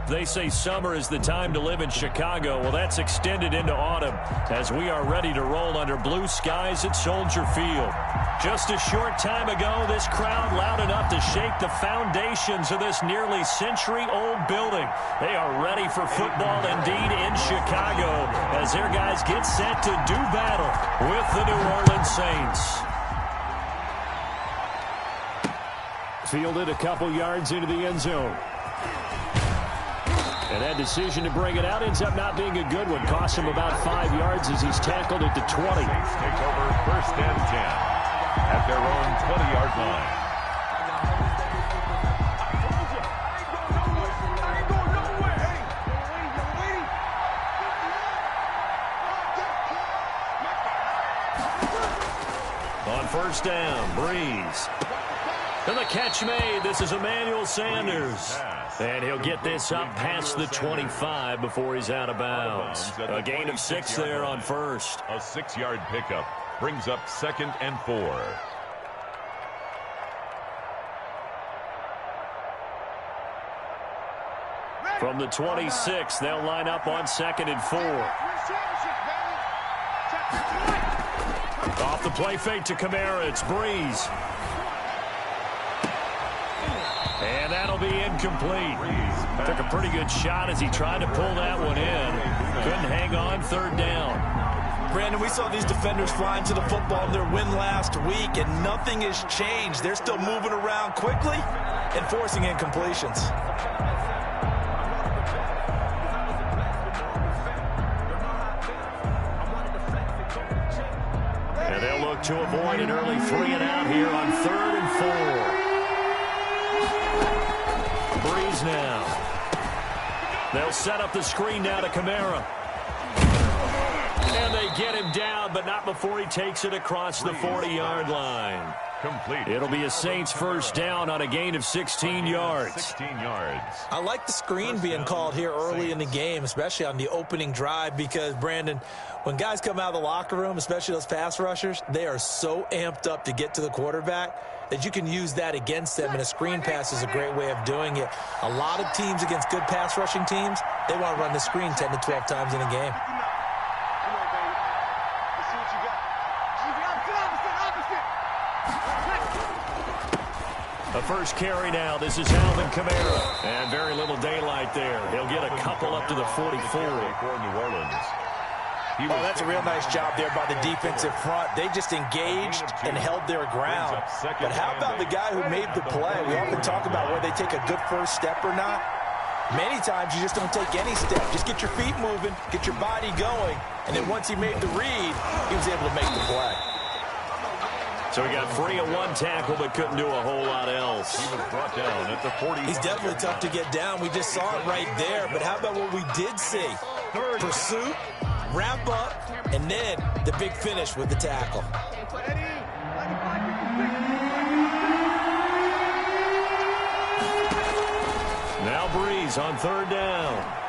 They say summer is the time to live in Chicago. Well, that's extended into autumn as we are ready to roll under blue skies at Soldier Field. Just a short time ago, this crowd loud enough to shake the foundations of this nearly century-old building. They are ready for football indeed in Chicago as their guys get set to do battle with the New Orleans Saints. Fielded a couple yards into the end zone. And that decision to bring it out ends up not being a good one. Costs him about 5 yards as he's tackled at the 20. Saints take over 1st and 10 at their own 20-yard line. On 1st down, Breeze. And the catch made. This is Emmanuel Sanders. And he'll get this up past the 25 before he's out of bounds. A gain of 6 there on 1st. A 6-yard pickup brings up 2nd and 4. From the 26, they'll line up on 2nd and 4. Off the play fake to Kamara. It's Breeze. And that'll be incomplete. Took a pretty good shot as he tried to pull that one in. Couldn't hang on 3rd down. Brandon, we saw these defenders flying to the football in their win last week, and nothing has changed. They're still moving around quickly and forcing incompletions. And they'll look to avoid an early 3 and out here on 3rd and 4. Breeze now. They'll set up the screen now to Kamara. And they get him down, but not before he takes it across the 40-yard line. Complete. It'll be a Saints 1st down on a gain of 16 yards. 16 yards. I like the screen being called here early in the game, especially on the opening drive, because, Brandon, when guys come out of the locker room, especially those pass rushers, they are so amped up to get to the quarterback that you can use that against them, and a screen pass is a great way of doing it. A lot of teams against good pass rushing teams, they want to run the screen 10 to 12 times in a game. The first carry now. This is Alvin Kamara. And very little daylight there. He'll get a couple up to the 44. For New Orleans. Oh, that's a real nice job there by the defensive front. They just engaged and held their ground. But how about the guy who made the play? We often talk about whether they take a good first step or not. Many times you just don't take any step. Just get your feet moving, get your body going, and then once he made the read, he was able to make the play. So he got free of one tackle but couldn't do a whole lot else. He was brought down at the 40. He's definitely tough to get down. We just saw it right there. But how about what we did see? Pursuit, wrap up, and then the big finish with the tackle. Now Breeze on 3rd down.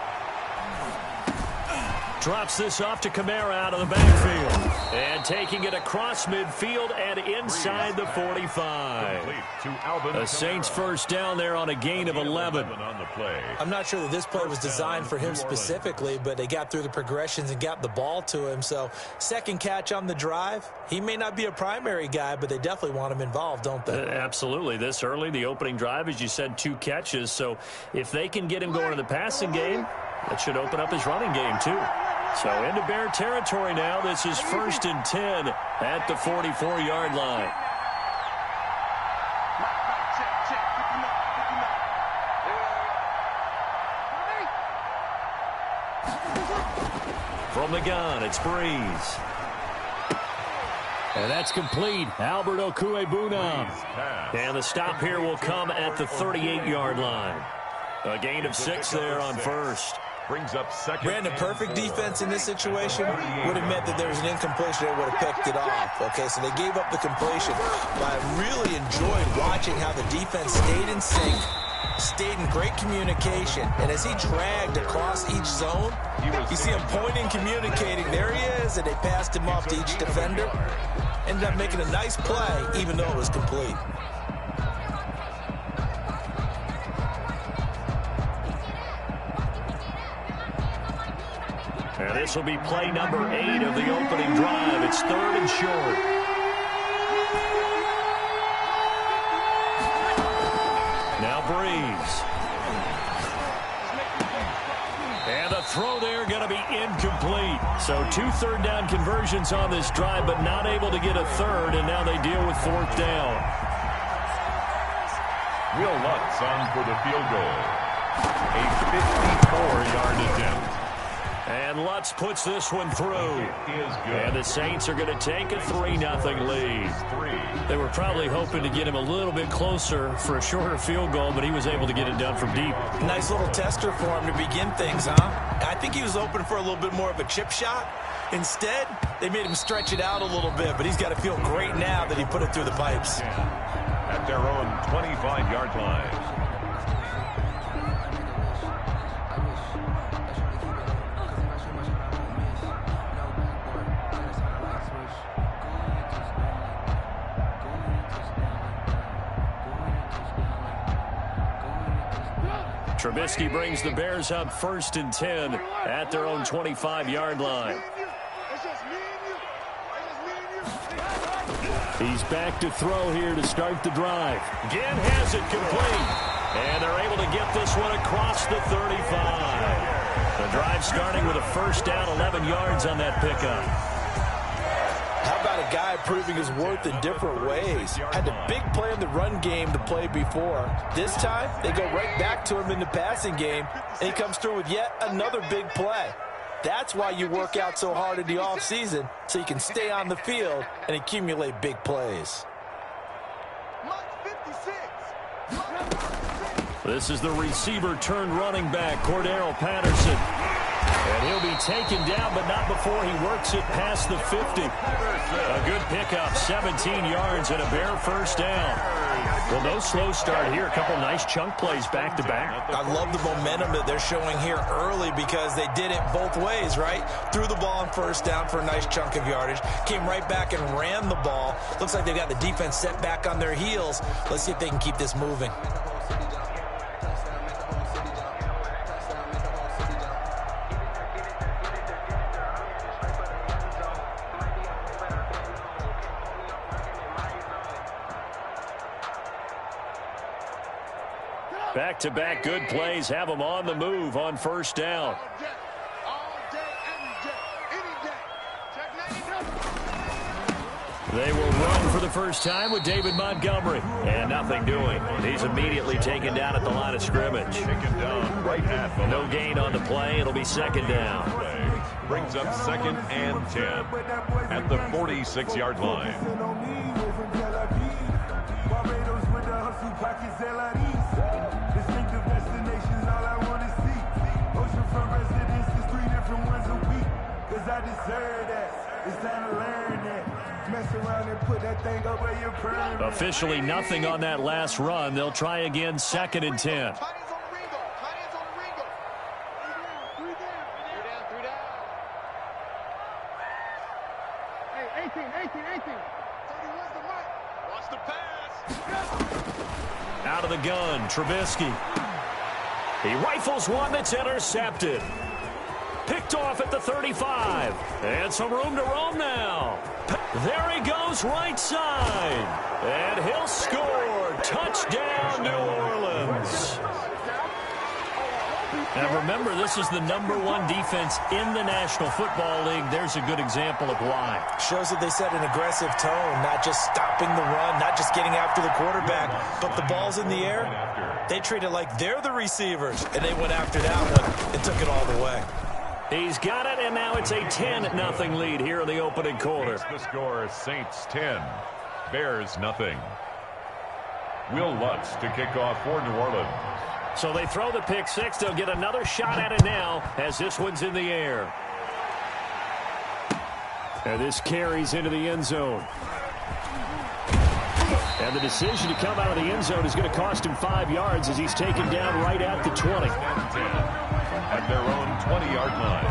Drops this off to Kamara out of the backfield. And taking it across midfield and inside the 45. A Saints 1st down there on a gain of 11. I'm not sure that this play was designed for him specifically, but they got through the progressions and got the ball to him. So 2nd catch on the drive. He may not be a primary guy, but they definitely want him involved, don't they? Absolutely. This early, the opening drive, as you said, 2 catches. So if they can get him going in the passing game, that should open up his running game too. So into Bear territory now. This is 1st and 10 at the 44-yard line. From the gun, it's Breeze. And that's complete. Albert Okwuegbunam. And the stop here will come at the 38-yard line. A gain of 6 there on 1st. Brings up 2nd. Brandon, perfect defense in this situation would have meant that there was an incompletion. They would have picked it off. Okay, so they gave up the completion. But I really enjoyed watching how the defense stayed in sync, stayed in great communication. And as he dragged across each zone, you see him pointing, communicating. There he is, and they passed him off to each defender. Ended up making a nice play, even though it was complete. And this will be play number 8 of the opening drive. It's 3rd and short. Now Breeze. And the throw there going to be incomplete. So 2 third-down conversions on this drive, but not able to get a third, and now they deal with 4th down. Will Lutz on for the field goal. A 54-yard attempt. And Lutz puts this one through. It is good. And the Saints are going to take a 3-0 lead. They were probably hoping to get him a little bit closer for a shorter field goal, but he was able to get it done from deep. Nice little tester for him to begin things, huh? I think he was open for a little bit more of a chip shot. Instead, they made him stretch it out a little bit, but he's got to feel great now that he put it through the pipes. At their own 25-yard line. Trubisky brings the Bears up 1st and 10 at their own 25-yard line. He's back to throw here to start the drive. Ginn has it complete. And they're able to get this one across the 35. The drive starting with a 1st down, 11 yards on that pickup. How about a guy proving his worth in different ways? Had the big play in the run game to play before. This time, they go right back to him in the passing game, and he comes through with yet another big play. That's why you work out so hard in the offseason, so you can stay on the field and accumulate big plays. This is the receiver turned running back, Cordero Patterson. And he'll be taken down, but not before he works it past the 50. A good pickup, 17 yards and a Bear 1st down. Well, no slow start here. A couple nice chunk plays back-to-back. I love the momentum that they're showing here early because they did it both ways, right? Threw the ball on 1st down for a nice chunk of yardage. Came right back and ran the ball. Looks like they've got the defense set back on their heels. Let's see if they can keep this moving. Back-to-back good plays have them on the move on 1st down. They will run for the first time with David Montgomery. And nothing doing. He's immediately taken down at the line of scrimmage. Taken down right at the No gain on the play. It'll be 2nd down. Brings up 2nd and 10 at the 46-yard line. I deserve that. It's time to learn that. Mess around and put that thing up where you're praying. Officially nothing on that last run. They'll try again 2nd and 10. Hey, 18. Watch the pass. Out of the gun, Trubisky. He rifles one that's intercepted. Picked off at the 35. And some room to roam now. There he goes right side. And he'll score. Touchdown, New Orleans. Now remember, this is the #1 defense in the National Football League. There's a good example of why. Shows that they set an aggressive tone, not just stopping the run, not just getting after the quarterback, but the ball's in the air. They treat it like they're the receivers, and they went after that one and took it all the way. He's got it, and now it's a 10-0 lead here in the opening quarter. The score, Saints 10, Bears nothing. Will Lutz to kick off for New Orleans. So they throw the pick six. They'll get another shot at it now as this one's in the air. And this carries into the end zone. And the decision to come out of the end zone is going to cost him 5 yards as he's taken down right at the 20. At their own 20-yard line.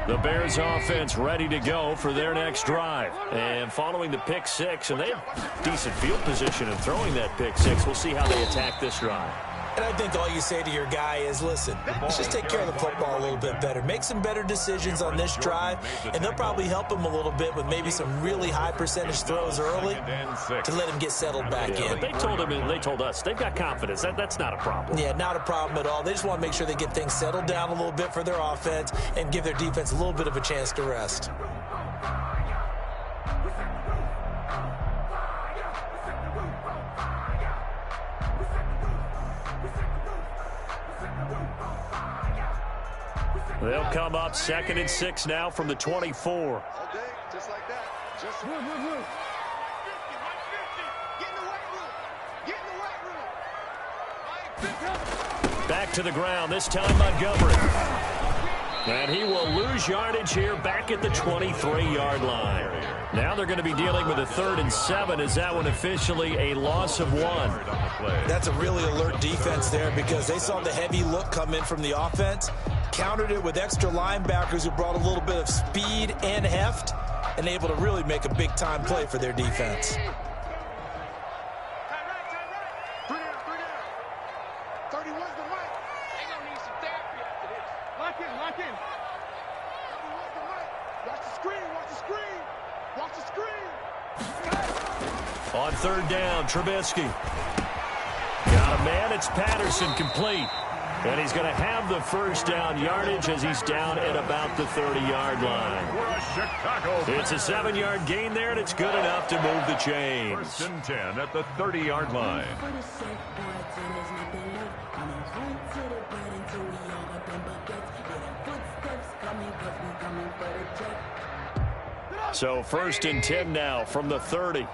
The Bears offense ready to go for their next drive. And following the pick six, and they have decent field position in throwing that pick six. We'll see how they attack this drive. And I think all you say to your guy is, listen, let's just take care of the football a little bit better. Make some better decisions on this drive, and they'll probably help him a little bit with maybe some really high percentage throws early to let him get settled back in. But they told him and they told us they've got confidence. That's not a problem. Yeah, not a problem at all. They just want to make sure they get things settled down a little bit for their offense and give their defense a little bit of a chance to rest. They'll come up 2nd and 6 now from the 24. Okay, just like that. Just Get in the weight room. Back to the ground, this time Montgomery. And he will lose yardage here back at the 23-yard line. Now they're going to be dealing with a 3rd and 7. Is that one officially a loss of 1? That's a really alert defense there because they saw the heavy look come in from the offense, countered it with extra linebackers who brought a little bit of speed and heft, and able to really make a big-time play for their defense. On 3rd down, Trubisky. Got a man, it's Patterson, complete. And he's going to have the first down yardage as he's down at about the 30-yard line. It's a 7-yard gain there, and it's good enough to move the chains. 1st and 10 at the 30-yard line. So 1st and 10 now from the 30.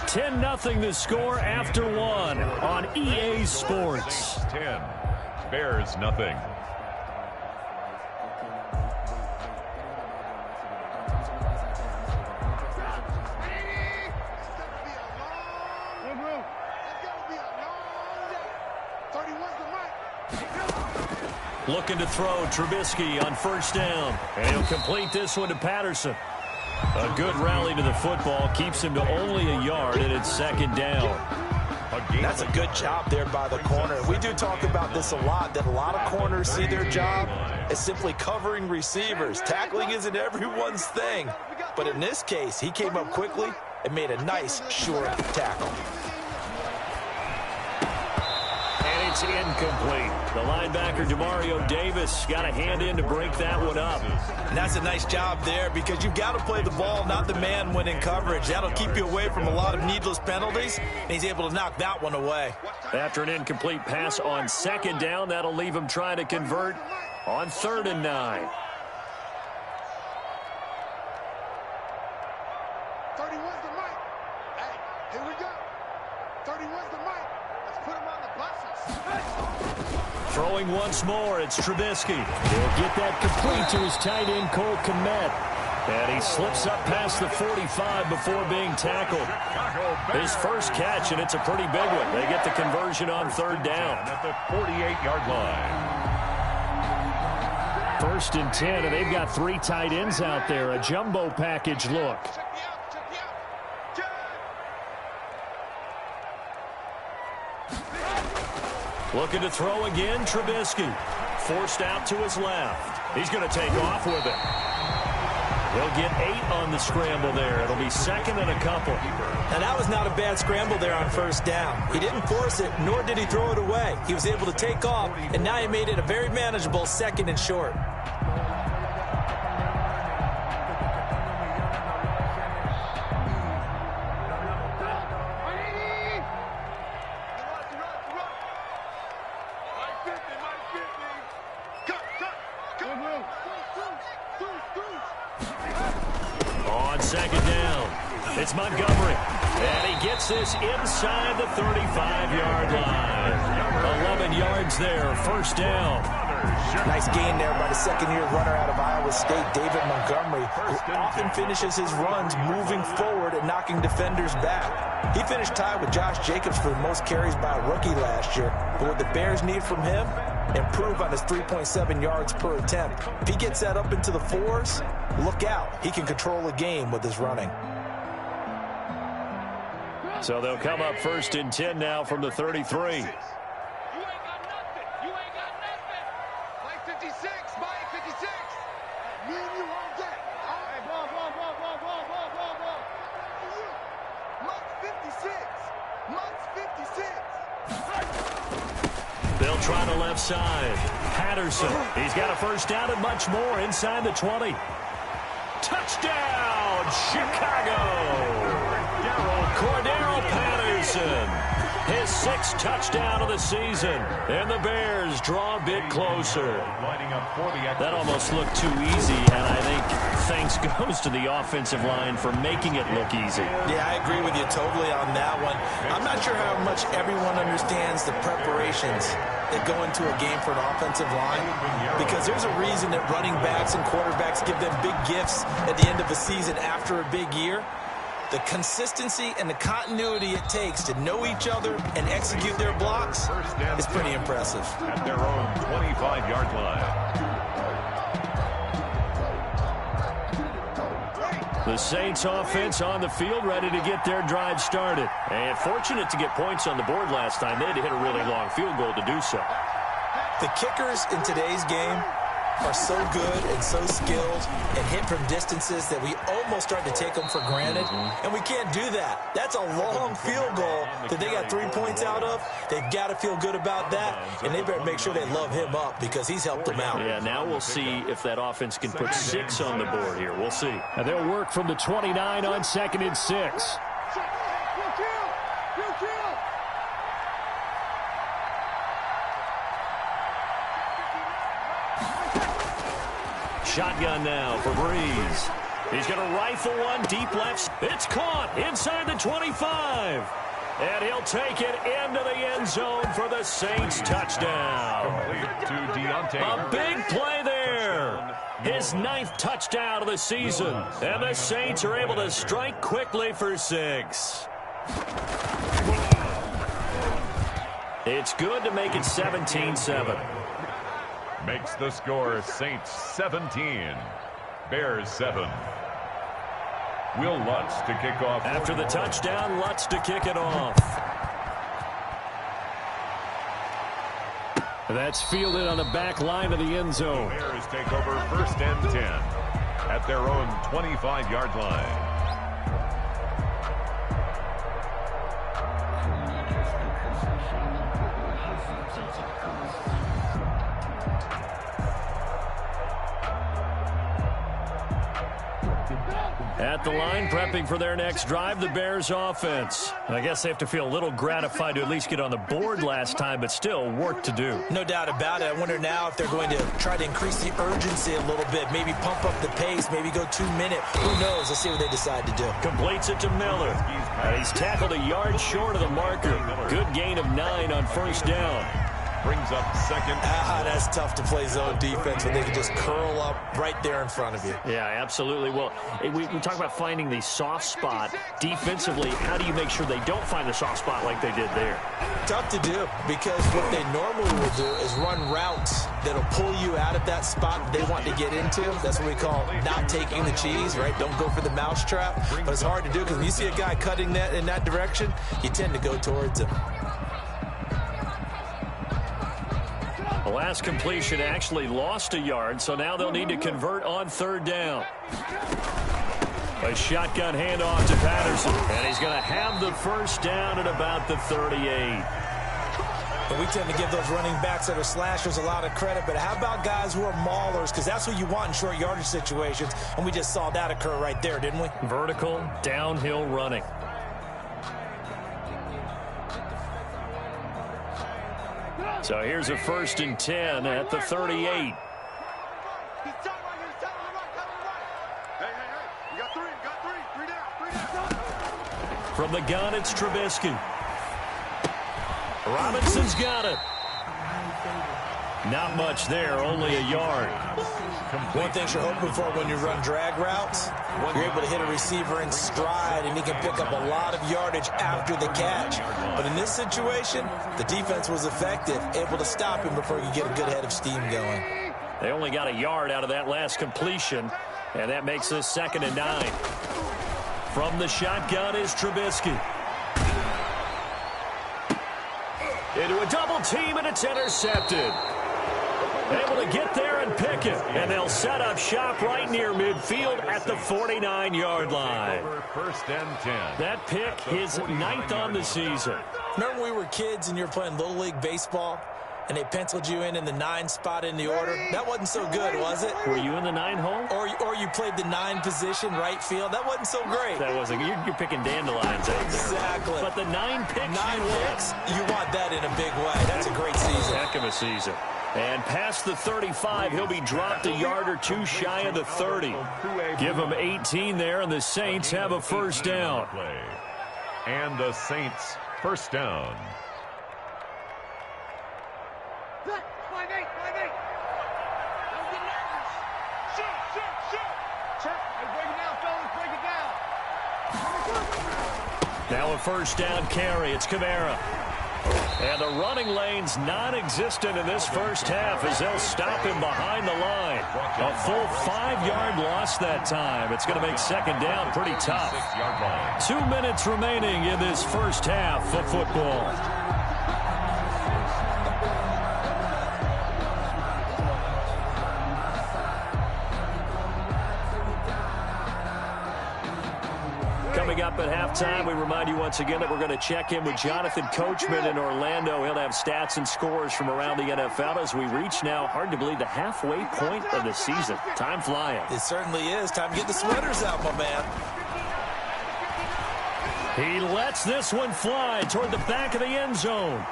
10-0 the score after 1 on EA Sports. 10, Bears nothing. Looking to throw, Trubisky on 1st down. And he'll complete this one to Patterson. A good rally to the football keeps him to only a yard, and it's 2nd down. That's a good job there by the corner. We do talk about this a lot, that a lot of corners see their job as simply covering receivers. Tackling isn't everyone's thing. But in this case, he came up quickly and made a nice, short tackle. And it's incomplete. The linebacker, Demario Davis, got a hand in to break that one up. And that's a nice job there because you've got to play the ball, not the man when in coverage. That'll keep you away from a lot of needless penalties, and he's able to knock that one away. After an incomplete pass on 2nd down, that'll leave him trying to convert on 3rd and 9. 31's the mic. Hey, here we go. 31's the mic. Let's put him on the buses. Throwing once more, it's Trubisky. He'll get that complete to his tight end, Cole Kmet. And he slips up past the 45 before being tackled. His first catch, and it's a pretty big one. They get the conversion on 3rd down. At the 48-yard line. 1st and 10, and they've got 3 tight ends out there. A jumbo package look. Looking to throw again, Trubisky. Forced out to his left. He's going to take off with it. He'll get 8 on the scramble there. It'll be 2nd and a couple. Now, that was not a bad scramble there on 1st down. He didn't force it, nor did he throw it away. He was able to take off, and now he made it a very manageable 2nd and short. On 2nd down, it's Montgomery. And he gets this inside the 35-yard line. 11 yards there, 1st down. Nice gain there by the second-year runner out of Iowa State, David Montgomery, who often finishes his runs moving forward and knocking defenders back. He finished tied with Josh Jacobs for the most carries by a rookie last year. But what the Bears need from him, improve on his 3.7 yards per attempt. If he gets that up into the 4s, look out. He can control a game with his running. So they'll come up 1st and 10 now from the 33. They'll try the left side. Patterson, he's got a first down and much more inside the 20. Touchdown, Chicago! Cordero Patterson, his 6th touchdown of the season. And the Bears draw a bit closer. That almost looked too easy, and I think thanks goes to the offensive line for making it look easy. Yeah, I agree with you totally on that one. I'm not sure how much everyone understands the preparations that go into a game for an offensive line, because there's a reason that running backs and quarterbacks give them big gifts at the end of a season after a big year. The consistency and the continuity it takes to know each other and execute their blocks is pretty impressive. At their own 25-yard line. The Saints offense on the field, ready to get their drive started. And fortunate to get points on the board last time. They had to hit a really long field goal to do so. The kickers in today's game are so good and so skilled and hit from distances that we almost start to take them for granted. And we can't do that. That's a long field goal that they got 3 points out of. They've got to feel good about that, and they better make sure they love him up because he's helped them out. Yeah, now we'll see if that offense can put 6 on the board here. We'll see. And they'll work from the 29 on 2nd and 6. Shotgun now for Breeze. He's going to rifle one deep left. It's caught inside the 25. And he'll take it into the end zone for the Saints touchdown. A big play there. His 9th touchdown of the season. And the Saints are able to strike quickly for 6. It's good to make it 17-7. Makes the score Saints 17, Bears 7. Will Lutz to kick off. After the touchdown, Lutz to kick it off. That's fielded on the back line of the end zone. The Bears take over 1st and 10 at their own 25-yard line. At the line, prepping for their next drive, the Bears offense. I guess they have to feel a little gratified to at least get on the board last time, but still work to do. No doubt about it. I wonder now if they're going to try to increase the urgency a little bit, maybe pump up the pace, maybe go 2 minute. Who knows? Let's see what they decide to do. Completes it to Miller. He's tackled a yard short of the marker. Good gain of 9 on 1st down. Brings up 2nd. That's tough to play zone defense when they can just curl up right there in front of you. Yeah, absolutely. Well, we talk about finding the soft spot. Defensively, how do you make sure they don't find the soft spot like they did there? Tough to do, because what they normally will do is run routes that'll pull you out of that spot they want to get into. That's what we call not taking the cheese, right? Don't go for the mousetrap. But it's hard to do because when you see a guy cutting that in that direction, you tend to go towards him. The last completion actually lost a yard, so now they'll need to convert on 3rd down. A shotgun handoff to Patterson, and he's going to have the 1st down at about the 38. But we tend to give those running backs that are slashers a lot of credit, but how about guys who are maulers? Because that's what you want in short yardage situations, and we just saw that occur right there, didn't we? Vertical, downhill running. So here's a 1st and 10 at the 38. From the gun, it's Trubisky. Robinson's got it. Not much there, only a yard. One thing you're hoping for when you run drag routes, you're able to hit a receiver in stride, and he can pick up a lot of yardage after the catch. But in this situation, the defense was effective, able to stop him before he could get a good head of steam going. They only got a yard out of that last completion, and that makes this 2nd and 9. From the shotgun is Trubisky. Into a double team, and it's intercepted. Able to get there and pick it. And they'll set up shop right near midfield at the 49-yard line. 1st and 10. That pick, his 9th on the season. Remember when we were kids and you were playing Little League Baseball, and they penciled you in the 9 spot in the order? That wasn't so good, was it? Were you in the 9 hole? Or you played the 9 position, right field? That wasn't so great. That wasn't. You're picking dandelions out there. Exactly. But the 9 picks, 9 picks, you want that in a big way. That's a great season. Heck of a season. And past the 35, he'll be dropped a yard or two shy of the 30. Give him 18 there, and the Saints have a 1st down. And the Saints 1st down. Now a 1st down carry. It's Kamara. And the running lane's non-existent in this 1st half as they'll stop him behind the line. A full 5-yard loss that time. It's going to make 2nd down pretty tough. 2 minutes remaining in this 1st half of football. Coming up at halftime, we remind you once again that we're going to check in with Jonathan Coachman in Orlando. He'll have stats and scores from around the NFL as we reach now, hard to believe, the halfway point of the season. Time flying. It certainly is. Time to get the sweaters out, my man. He lets this one fly toward the back of the end zone.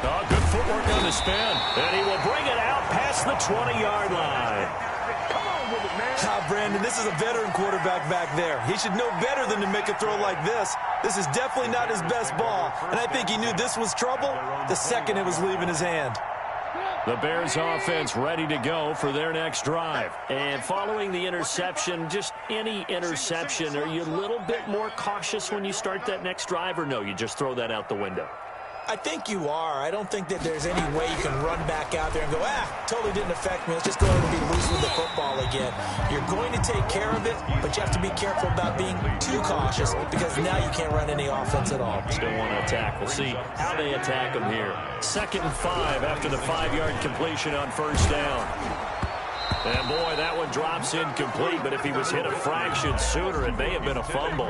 Oh, good footwork on the spin. And he will bring it out past the 20-yard line. Brandon, this is a veteran quarterback back there. He should know better than to make a throw like this. This is definitely not his best ball, and I think he knew this was trouble the second it was leaving his hand. The Bears offense ready to go for their next drive. And following the interception, just any interception, are you a little bit more cautious when you start that next drive, or no, you just throw that out the window? I think you are. I don't think that there's any way you can run back out there and go, totally didn't affect me. Let's just go ahead and be loose with the football again. You're going to take care of it, but you have to be careful about being too cautious because now you can't run any offense at all. Still want to attack. We'll see how they attack them here. 2nd and 5 after the 5-yard completion on 1st down. And, boy, that one drops incomplete, but if he was hit a fraction sooner, it may have been a fumble.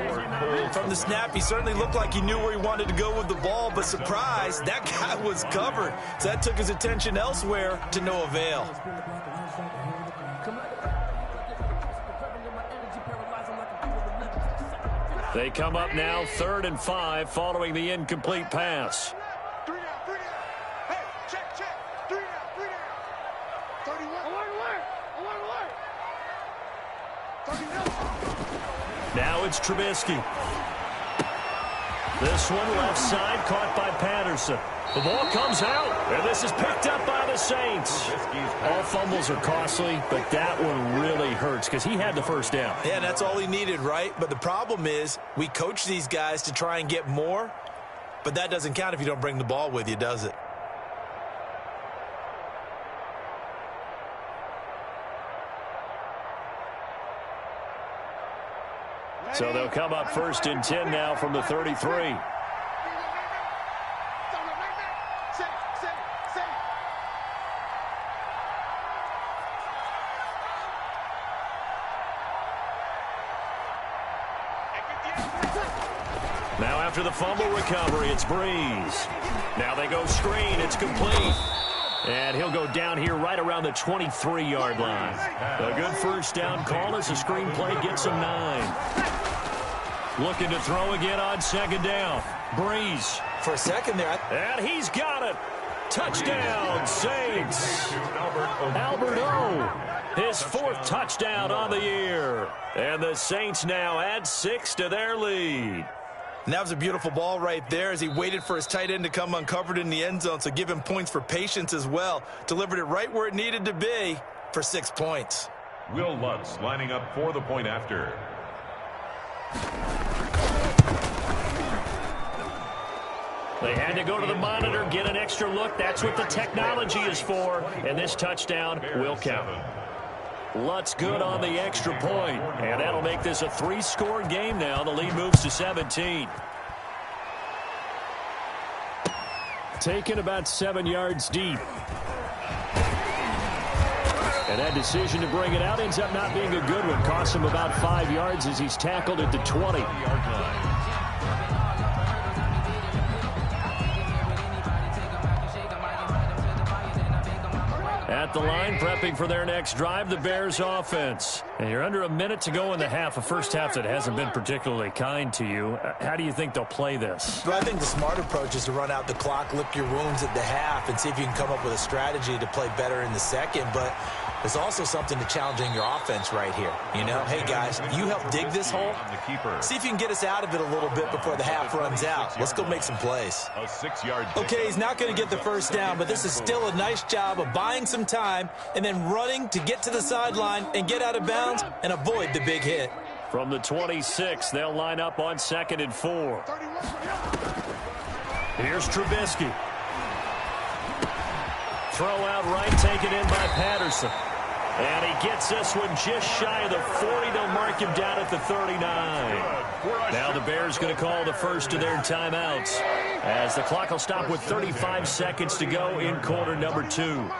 From the snap, he certainly looked like he knew where he wanted to go with the ball, but surprise, that guy was covered. So that took his attention elsewhere to no avail. They come up now 3rd and 5 following the incomplete pass. 3 down. Hey, check. 3 down. 31. Alert. 39. Now it's Trubisky. This one left side caught by Patterson. The ball comes out, and this is picked up by the Saints. All fumbles are costly, but that one really hurts because he had the 1st down. Yeah, that's all he needed, right? But the problem is we coach these guys to try and get more, but that doesn't count if you don't bring the ball with you, does it? So they'll come up 1st and 10 now from the 33. Now after the fumble recovery, it's Breeze. Now they go screen. It's complete. And he'll go down here right around the 23-yard line. A good 1st down call as the screenplay gets him 9. Looking to throw again on 2nd down. Breeze. For a second there. And he's got it. Touchdown, Saints. Albert O. His 4th touchdown on the year. And the Saints now add 6 to their lead. And that was a beautiful ball right there as he waited for his tight end to come uncovered in the end zone, so give him points for patience as well. Delivered it right where it needed to be for 6 points. Will Lutz lining up for the point after. They had to go to the monitor, get an extra look. That's what the technology is for. And this touchdown will count. Lutz good on the extra point. And that'll make this a 3-score game now. The lead moves to 17. Taken about 7 yards deep. And that decision to bring it out ends up not being a good one. Costs him about 5 yards as he's tackled at the 20-yard line. At the line, prepping for their next drive, the Bears offense. And you're under a minute to go in the half, a first half that hasn't been particularly kind to you. How do you think they'll play this? Well, I think the smart approach is to run out the clock, lick your wounds at the half, and see if you can come up with a strategy to play better in the second. But there's also something to challenging your offense right here. You know, hey, guys, you help dig this hole. See if you can get us out of it a little bit before the half runs out. Let's go make some plays. A 6-yard. Okay, he's not going to get the first down, but this is still a nice job of buying some time and then running to get to the sideline and get out of bounds and avoid the big hit. From the 26, they'll line up on 2nd and 4. Here's Trubisky. Throw out right, taken in by Patterson. And he gets this one just shy of the 40. They'll mark him down at the 39. Now the Bears going to call the first of their timeouts as the clock will stop with 35 seconds to go in quarter number 2.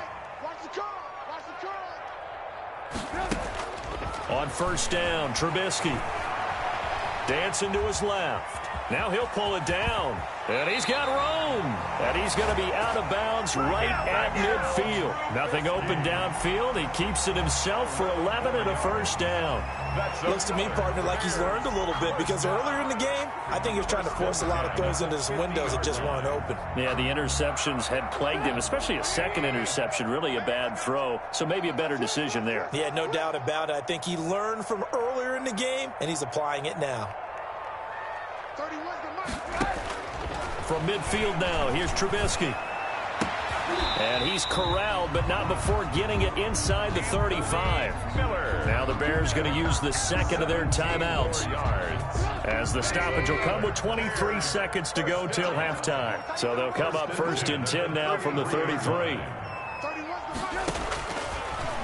On first down, Trubisky. Dancing to his left. Now he'll pull it down. And he's got room. And he's going to be out of bounds right at midfield. Nothing open downfield. He keeps it himself for 11 and a first down. Looks to me, partner, like he's learned a little bit because earlier in the game, I think he was trying to force a lot of throws into his windows that just weren't open. Yeah, the interceptions had plagued him, especially a second interception, really a bad throw. So maybe a better decision there. Yeah, no doubt about it. I think he learned from earlier in the game, and he's applying it now. From midfield now, here's Trubisky. And he's corralled, but not before getting it inside the 35. Now the Bears going to use the second of their timeouts, as the stoppage will come with 23 seconds to go till halftime. So they'll come up 1st and 10 now from the 33.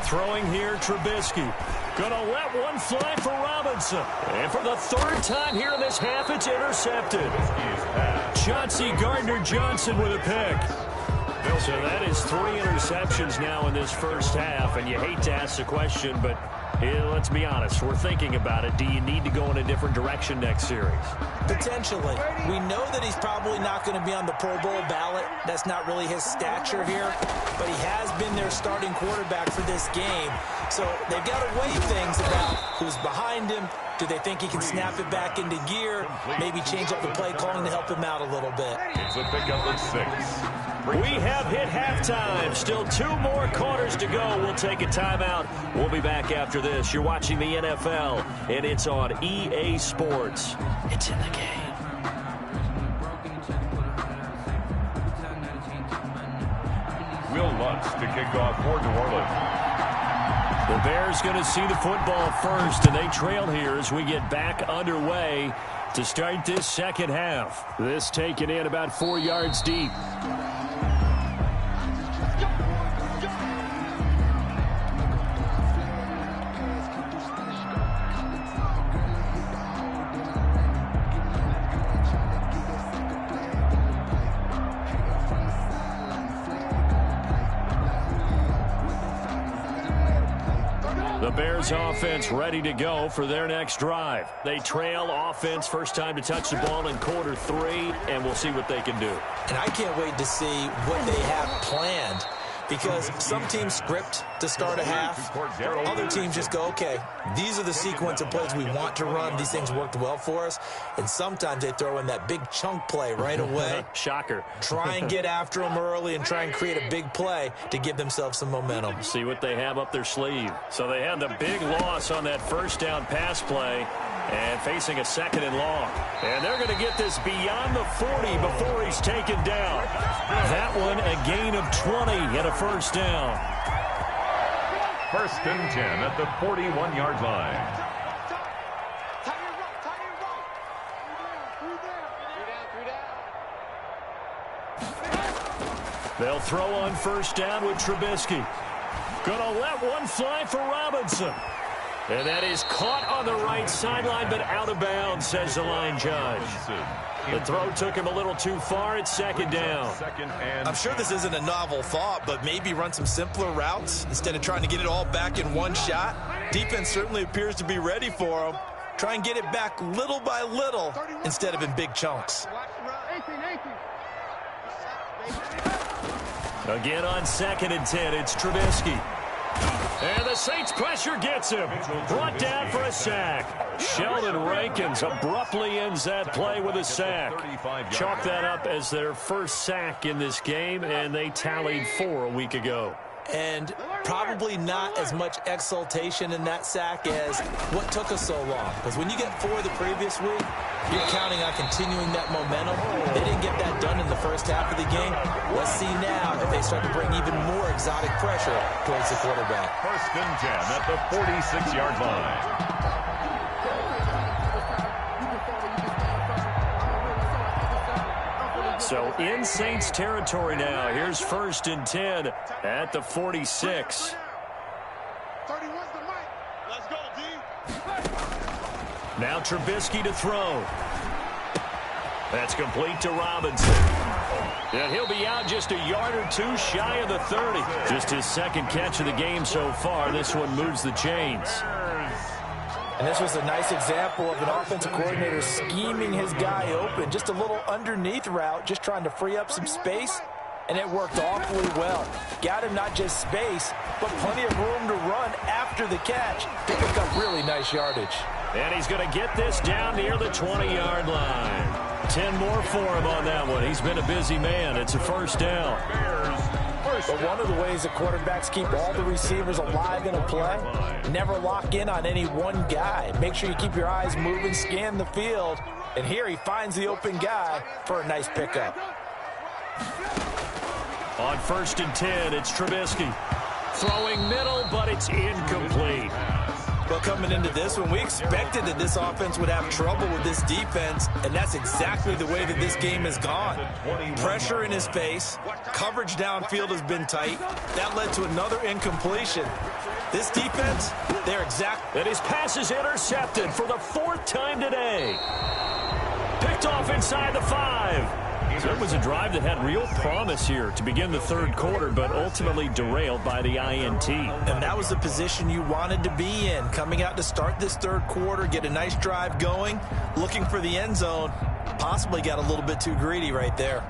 Throwing here, Trubisky. Gonna let one fly for Robinson. And for the 3rd time here in this half, it's intercepted. Chauncey Gardner-Johnson with a pick. So that is 3 interceptions now in this first half. And you hate to ask the question, but let's be honest. We're thinking about it. Do you need to go in a different direction next series? Potentially. We know that he's probably not going to be on the Pro Bowl ballot. That's not really his stature here. But he has been their starting quarterback for this game. So they've got to weigh things about who's behind him. Do they think he can snap it back into gear? Maybe change up the play calling to help him out a little bit. It's a pickup of 6. We have hit halftime. Still 2 more quarters to go. We'll take a timeout. We'll be back after this. You're watching the NFL, and it's on EA Sports. It's in the game. Will Lutz to kick off for New Orleans. The Bears going to see the football first, and they trail here as we get back underway to start this second half. This taken in about 4 yards deep. The Bears offense ready to go for their next drive. They trail offense, first time to touch the ball in quarter 3, and we'll see what they can do. And I can't wait to see what they have planned, because some teams script to start a half. Other teams just go, okay, these are the sequence of plays we want to run. These things worked well for us. And sometimes they throw in that big chunk play right away. Shocker. Try and get after them early and try and create a big play to give themselves some momentum. See what they have up their sleeve. So they had the big loss on that first down pass play. And facing a 2nd and long. And they're going to get this beyond the 40 before he's taken down. That one a gain of 20 and a first down. 1st and 10 at the 41-yard line. They'll throw on 1st down with Trubisky. Gonna let one fly for Robinson. And that is caught on the right sideline, but out of bounds, says the line judge. The throw took him a little too far. It's 2nd down. I'm sure this isn't a novel thought, but maybe run some simpler routes instead of trying to get it all back in one shot. Defense certainly appears to be ready for him. Try and get it back little by little instead of in big chunks. Again on 2nd and 10, it's Trubisky. And the Saints pressure gets him. Brought down for a sack. Sheldon Rankins abruptly ends that play with a sack. Chalk that up as their first sack in this game, and they tallied 4 a week ago. And probably not as much exultation in that sack as what took us so long. Because when you get 4 the previous week, you're counting on continuing that momentum. They didn't get that done in the first half of the game. Let's see now if they start to bring even more exotic pressure towards the quarterback. 1st and 10 at the 46-yard line. So in Saints territory now. Here's 1st and 10 at the 46. 31's the mic. Let's go, D. Now Trubisky to throw. That's complete to Robinson. And he'll be out just a yard or 2 shy of the 30. Just his 2nd catch of the game so far. This one moves the chains. And this was a nice example of an offensive coordinator scheming his guy open. Just a little underneath route, just trying to free up some space, and it worked awfully well. Got him not just space, but plenty of room to run after the catch to pick up really nice yardage. And he's going to get this down near the 20-yard line. 10 more for him on that one. He's been a busy man. It's a 1st down. But one of the ways that quarterbacks keep all the receivers alive in a play, never lock in on any one guy. Make sure you keep your eyes moving, scan the field. And here he finds the open guy for a nice pickup. On 1st and 10, it's Trubisky. Throwing middle, but it's incomplete. Well, coming into this one, we expected that this offense would have trouble with this defense, and that's exactly the way that this game has gone. Pressure in his face, coverage downfield has been tight. That led to another incompletion. This defense, they're exact. And his pass is intercepted for the 4th time today. Picked off inside the 5. So it was a drive that had real promise here to begin the 3rd quarter, but ultimately derailed by the INT. And that was the position you wanted to be in, coming out to start this 3rd quarter, get a nice drive going, looking for the end zone. Possibly got a little bit too greedy right there.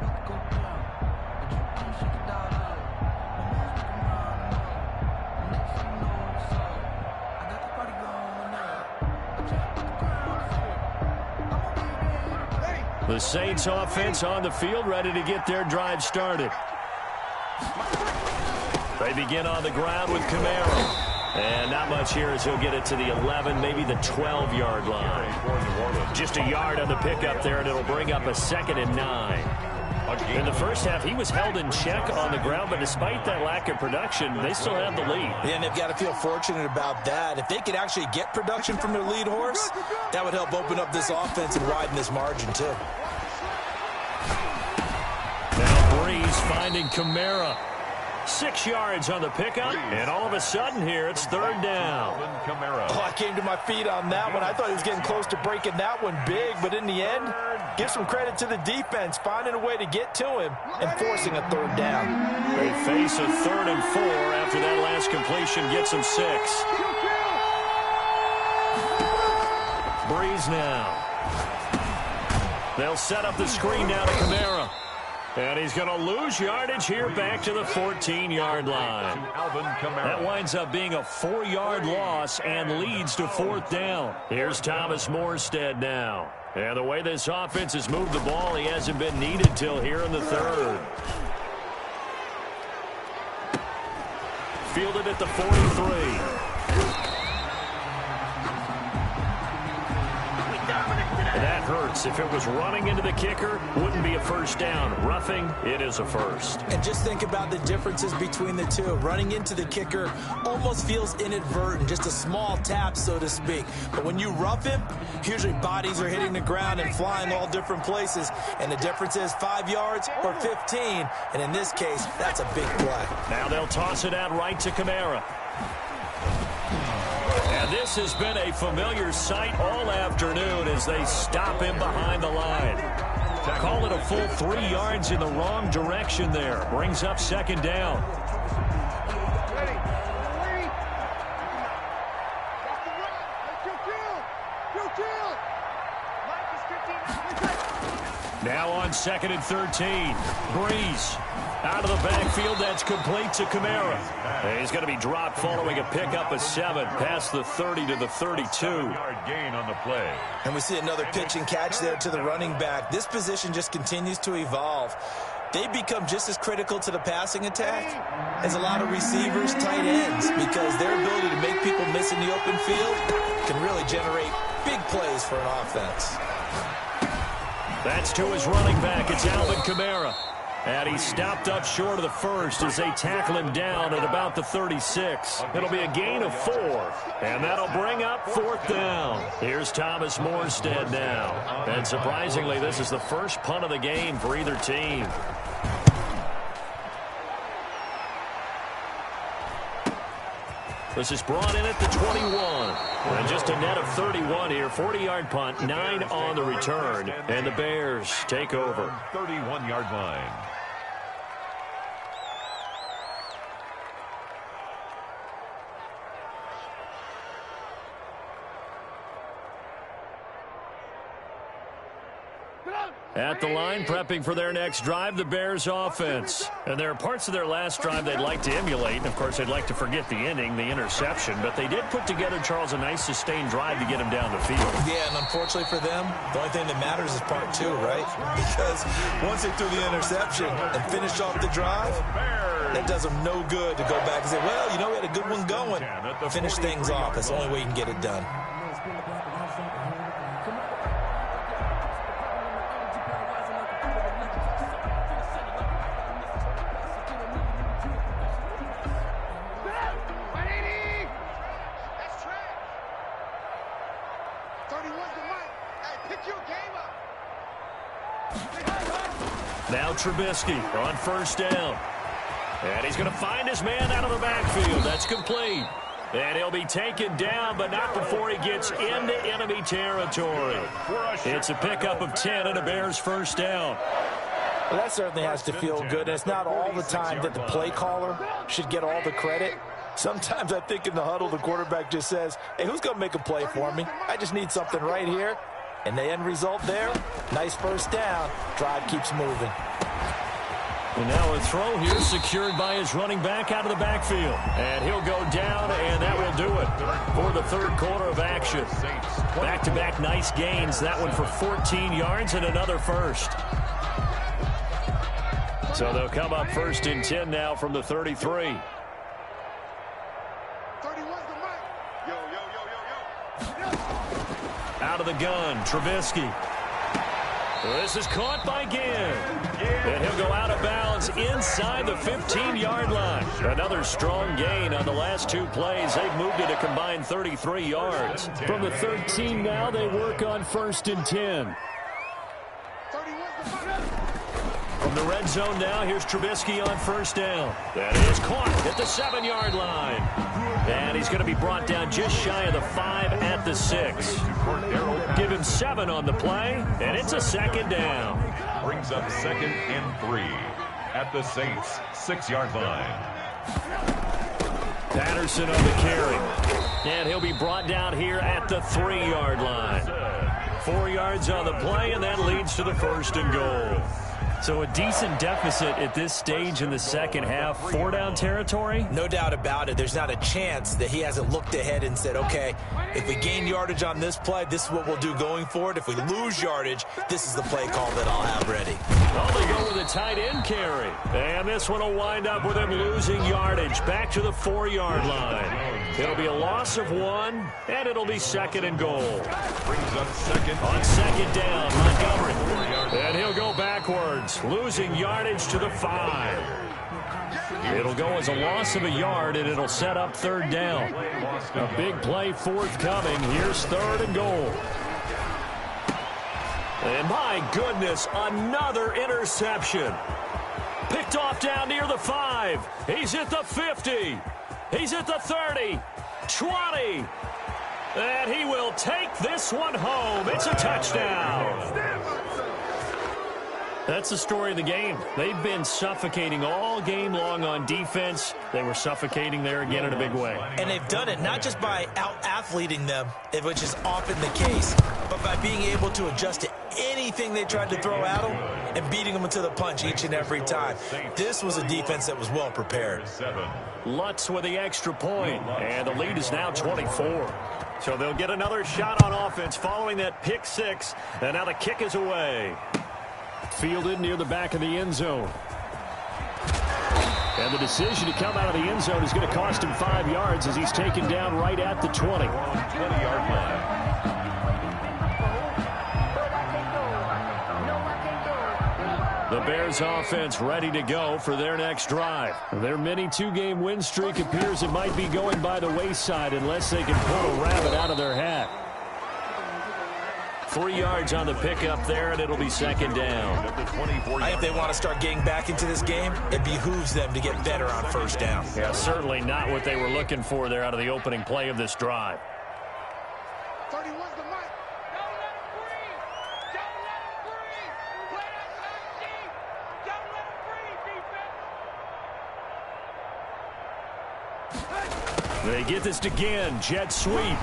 The Saints offense on the field, ready to get their drive started. They begin on the ground with Kamara. And not much here as he'll get it to the 11, maybe the 12-yard line. Just a yard on the pickup there, and it'll bring up a 2nd and 9. In the first half, he was held in check on the ground, but despite that lack of production, they still have the lead. Yeah, and they've got to feel fortunate about that. If they could actually get production from their lead horse, that would help open up this offense and widen this margin, too. Now Breeze finding Kamara. 6 yards on the pickup, and all of a sudden here, it's 3rd down. Oh, I came to my feet on that one. I thought he was getting close to breaking that one big, but in the end, give some credit to the defense, finding a way to get to him and forcing a 3rd down. They face a 3rd and 4 after that last completion gets them 6. Breeze now. They'll set up the screen down to Kamara. And he's going to lose yardage here back to the 14-yard line. That winds up being a 4-yard loss and leads to 4th down. Here's Thomas Morstead now. And the way this offense has moved the ball, he hasn't been needed till here in the 3rd. Fielded at the 43. that hurts. If it was running into the kicker, wouldn't be a first down. Roughing, it is a first. And just think about the differences between the two. Running into the kicker almost feels inadvertent, just a small tap, so to speak. But when you rough him, usually bodies are hitting the ground and flying all different places. And the difference is 5 yards or 15. And in this case, that's a big play. Now they'll toss it out right to Kamara. And this has been a familiar sight all afternoon as they stop him behind the line. Call it a full 3 yards in the wrong direction there. Brings up second down. Now on 2nd and 13. Breeze. Out of the backfield, that's complete to Kamara. And he's going to be dropped following a pickup of 7 past the 30 to the 32. 7-yard gain on the play. And we see another pitch and catch there to the running back. This position just continues to evolve. They become just as critical to the passing attack as a lot of receivers, tight ends, because their ability to make people miss in the open field can really generate big plays for an offense. That's to his running back. It's Alvin Kamara. And he stopped up short of the first as they tackle him down at about the 36. It'll be a gain of 4. And that'll bring up 4th down. Here's Thomas Morstead now. And surprisingly, this is the first punt of the game for either team. This is brought in at the 21. And just a net of 31 here. 40-yard punt, 9 on the return. And the Bears take over. 31-yard line. At the line, prepping for their next drive, the Bears offense. And there are parts of their last drive they'd like to emulate. And, of course, they'd like to forget the ending, the interception. But they did put together, Charles, a nice sustained drive to get him down the field. Yeah, and unfortunately for them, the only thing that matters is part 2, right? Because once they threw the interception and finished off the drive, that does them no good to go back and say, well, you know, we had a good one going. Finish things off. That's the only way you can get it done. Now Trubisky on first down. And he's going to find his man out of the backfield. That's complete. And he'll be taken down, but not before he gets into enemy territory. It's a pickup of 10 and a Bears first down. Well, that certainly has to feel good. And it's not all the time that the play caller should get all the credit. Sometimes I think in the huddle, the quarterback just says, hey, who's going to make a play for me? I just need something right here. And the end result there, nice first down. Drive keeps moving. And now a throw here secured by his running back out of the backfield. And he'll go down, and that will do it for the third quarter of action. Back-to-back nice gains. That one for 14 yards and another first. So they'll come up 1st and 10 now from the 33. Out of the gun, Trubisky. This is caught by Ginn. And he'll go out of bounds inside the 15-yard line. Another strong gain on the last 2 plays. They've moved it a combined 33 yards. From the 13 now, they work on 1st and 10. From the red zone now, here's Trubisky on first down. That is caught at the 7-yard line. And he's going to be brought down just shy of the 5 at the 6. Give him 7 on the play, and it's a second down. Brings up 2nd and 3 at the Saints' 6-yard line. Patterson on the carry. And he'll be brought down here at the 3-yard line. 4 yards on the play, and that leads to the 1st and goal. So a decent deficit at this stage in the second half. 4-down territory? No doubt about it. There's not a chance that he hasn't looked ahead and said, okay, if we gain yardage on this play, this is what we'll do going forward. If we lose yardage, this is the play call that I'll have ready. Oh, they go with a tight end carry. And this one will wind up with him losing yardage back to the 4-yard line. It'll be a loss of 1, and it'll be 2nd and goal. Brings up On second down, Montgomery. And he'll go backwards, losing yardage to the 5. It'll go as a loss of a yard, and it'll set up third down. A big play forthcoming. Here's third and goal. And my goodness, another interception. Picked off down near the 5. He's at the 50. He's at the 30. 20. And he will take this one home. It's a touchdown. That's the story of the game. They've been suffocating all game long on defense. They were suffocating there again in a big way. And they've done it not just by out-athleting them, which is often the case, but by being able to adjust to anything they tried to throw at them and beating them to the punch each and every time. This was a defense that was well prepared. Lutz with the extra point, and the lead is now 24. So they'll get another shot on offense following that pick 6, and now the kick is away. Fielded near the back of the end zone. And the decision to come out of the end zone is going to cost him 5 yards as he's taken down right at the 20. 20-yard line. The Bears offense ready to go for their next drive. Their mini 2-game win streak appears it might be going by the wayside unless they can pull a rabbit out of their hat. 3 yards on the pickup there, and it'll be second down. If they want to start getting back into this game, it behooves them to get better on first down. Yeah, certainly not what they were looking for there out of the opening play of this drive. 31's the mic. Don't let him breathe. Don't let him breathe. Play that deep. Don't let him breathe, defense. They get this again. Jet sweep.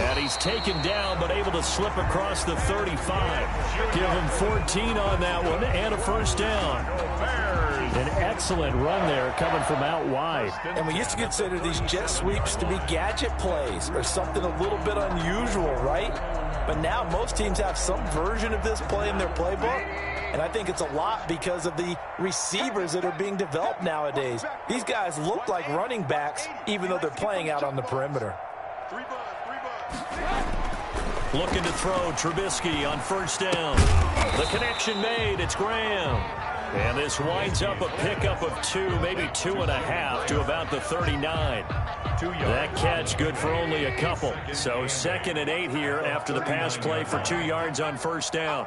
And he's taken down, but able to slip across the 35. Give him 14 on that one, and a first down. An excellent run there coming from out wide. And we used to consider these jet sweeps to be gadget plays or something a little bit unusual, right? But now most teams have some version of this play in their playbook. And I think it's a lot because of the receivers that are being developed nowadays. These guys look like running backs, even though they're playing out on the perimeter. Looking to throw Trubisky on first down. The connection made. It's Graham. And this winds up a pickup of 2, maybe 2.5 to about the 39. That catch good for only a couple. So 2nd and 8 here after the pass play for 2 yards on first down.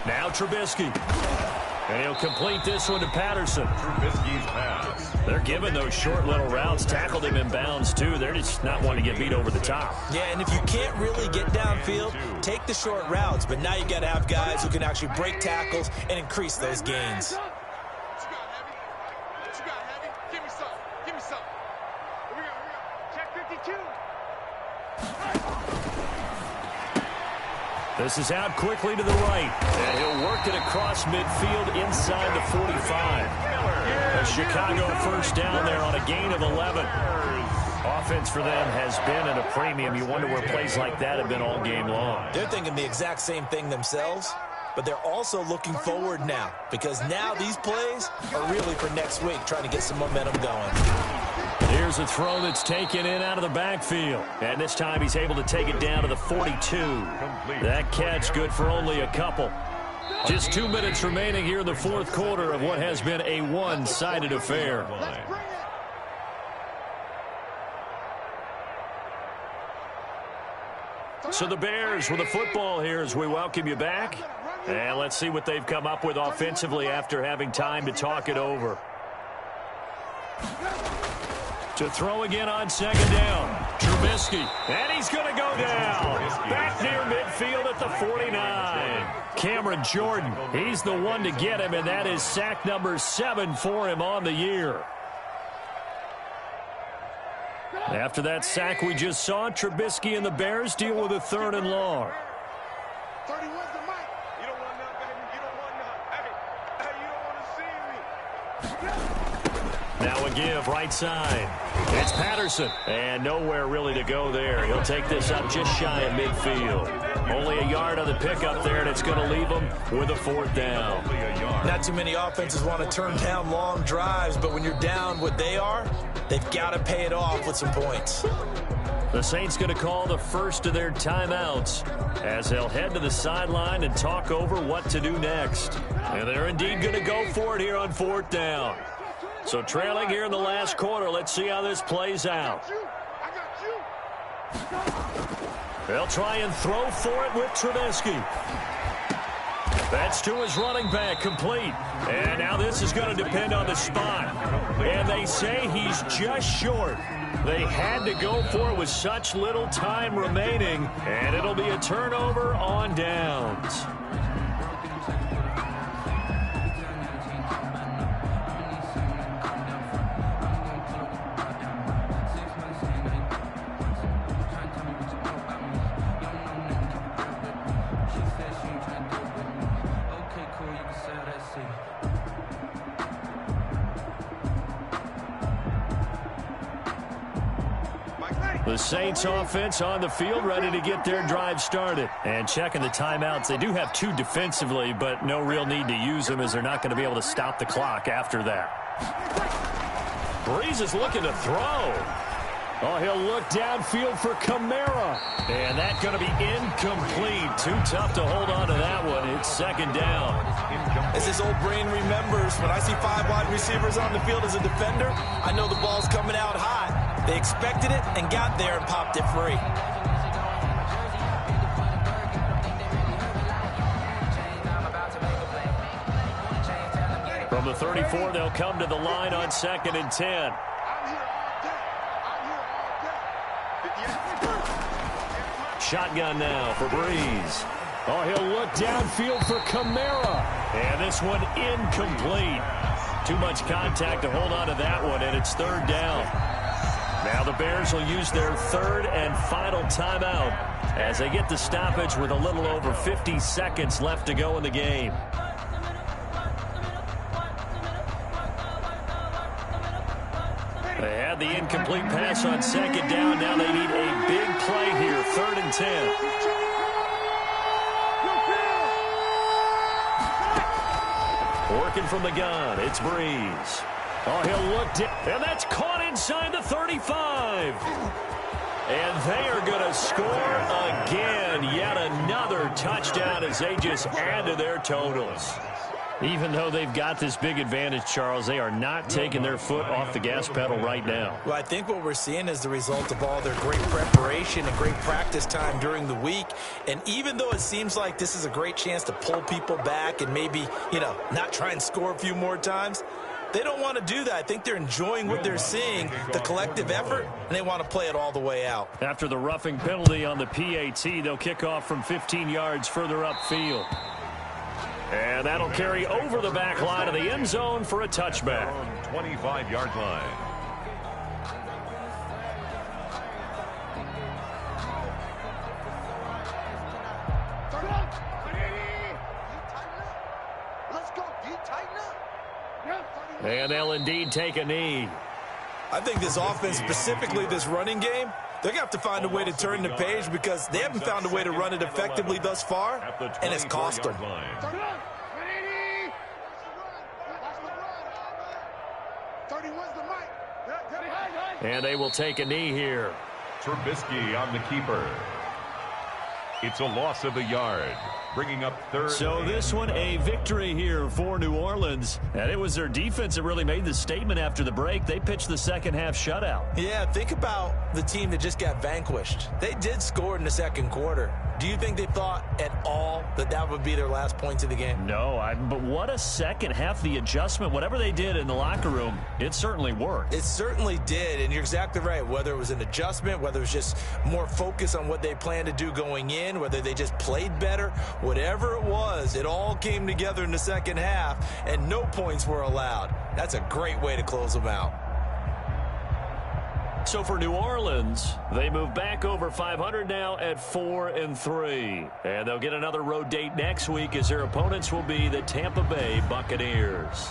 Now Trubisky. And he'll complete this one to Patterson. Trubisky's pass. They're giving those short little routes. Tackled him in bounds, too. They're just not wanting to get beat over the top. Yeah, and if you can't really get downfield, take the short routes. But now you got to have guys who can actually break tackles and increase those gains. What you got, Heavy? What you got, Heavy? Give me some. Give me some. Here we go. Check 52. This is out quickly to the right. And he'll work it across midfield inside the 45. A Chicago first down there on a gain of 11. Offense for them has been at a premium. You wonder where plays like that have been all game long. They're thinking the exact same thing themselves, but they're also looking forward now because now these plays are really for next week, trying to get some momentum going. Here's a throw that's taken in out of the backfield. And this time he's able to take it down to the 42. That catch good for only a couple. Just 2 minutes remaining here in the fourth quarter of what has been a one-sided affair. So the Bears with the football here as we welcome you back. And let's see what they've come up with offensively after having time to talk it over. To throw again on second down. Trubisky. And he's going to go down. Back near midfield at the 49. Cameron Jordan. He's the one to get him, and that is sack number 7 for him on the year. After that sack we just saw, Trubisky and the Bears deal with a 3rd and long. 31's the mic. You don't want none, baby. You don't want none. Hey, you don't want to see me. Now a give, right side. It's Patterson. And nowhere really to go there. He'll take this up just shy of midfield. Only a yard on the pickup there, and it's going to leave him with a 4th down. Not too many offenses want to turn down long drives, but when you're down what they are, They've got to pay it off with some points. The Saints going to call the first of their timeouts as they'll head to the sideline and talk over what to do next. And they're indeed going to go for it here on 4th down. So trailing here in the last quarter, let's see how this plays out. They'll try and throw for it with Trubisky. That's to his running back, complete. And now this is going to depend on the spot. And they say he's just short. They had to go for it with such little time remaining, and it'll be a turnover on downs. The Saints offense on the field, ready to get their drive started. And checking the timeouts, they do have 2 defensively, but no real need to use them as they're not going to be able to stop the clock after that. Breeze is looking to throw. Oh, he'll look downfield for Kamara. And that's going to be incomplete. Too tough to hold on to that one. It's 2nd down. As his old brain remembers, when I see 5 wide receivers on the field as a defender, I know the ball's coming out hot. They expected it and got there and popped it free. From the 34, they'll come to the line on 2nd and 10. Shotgun now for Breeze. Oh, he'll look downfield for Kamara. And this one incomplete. Too much contact to hold on to that one, and it's 3rd down. Now the Bears will use their 3rd and final timeout as they get the stoppage with a little over 50 seconds left to go in the game. They had the incomplete pass on 2nd down. Now they need a big play here, 3rd and 10. Working from the gun, it's Breeze. Oh, he'll look down, and that's caught inside the 35. And they are going to score again. Yet another touchdown as they just add to their totals. Even though they've got this big advantage, Charles, they are not taking their foot off the gas pedal right now. Well, I think what we're seeing is the result of all their great preparation and great practice time during the week. And even though it seems like this is a great chance to pull people back and maybe, not try and score a few more times, they don't want to do that. I think they're enjoying what they're seeing, the collective effort, and they want to play it all the way out. After the roughing penalty on the PAT, they'll kick off from 15 yards further upfield. And that'll carry over the back line of the end zone for a touchback. 25-yard line. And they'll indeed take a knee. I think this offense, specifically this running game, they're going to have to find a way to turn the page because they haven't found a way to run it effectively thus far, and it's cost them. And they will take a knee here. Trubisky on the keeper. It's a loss of a yard, bringing up 3rd. So this one a victory here for New Orleans. And it was their defense that really made the statement after the break. They pitched the second-half shutout. Yeah, think about the team that just got vanquished. They did score in the 2nd quarter. Do you think they thought at all that that would be their last points of the game? No, but what a second half. The adjustment, whatever they did in the locker room, it certainly worked. It certainly did, and you're exactly right. Whether it was an adjustment, whether it was just more focus on what they planned to do going in, whether they just played better, whatever it was, it all came together in the second half, and no points were allowed. That's a great way to close them out. So for New Orleans, they move back over 500 now at 4-3. And they'll get another road date next week as their opponents will be the Tampa Bay Buccaneers.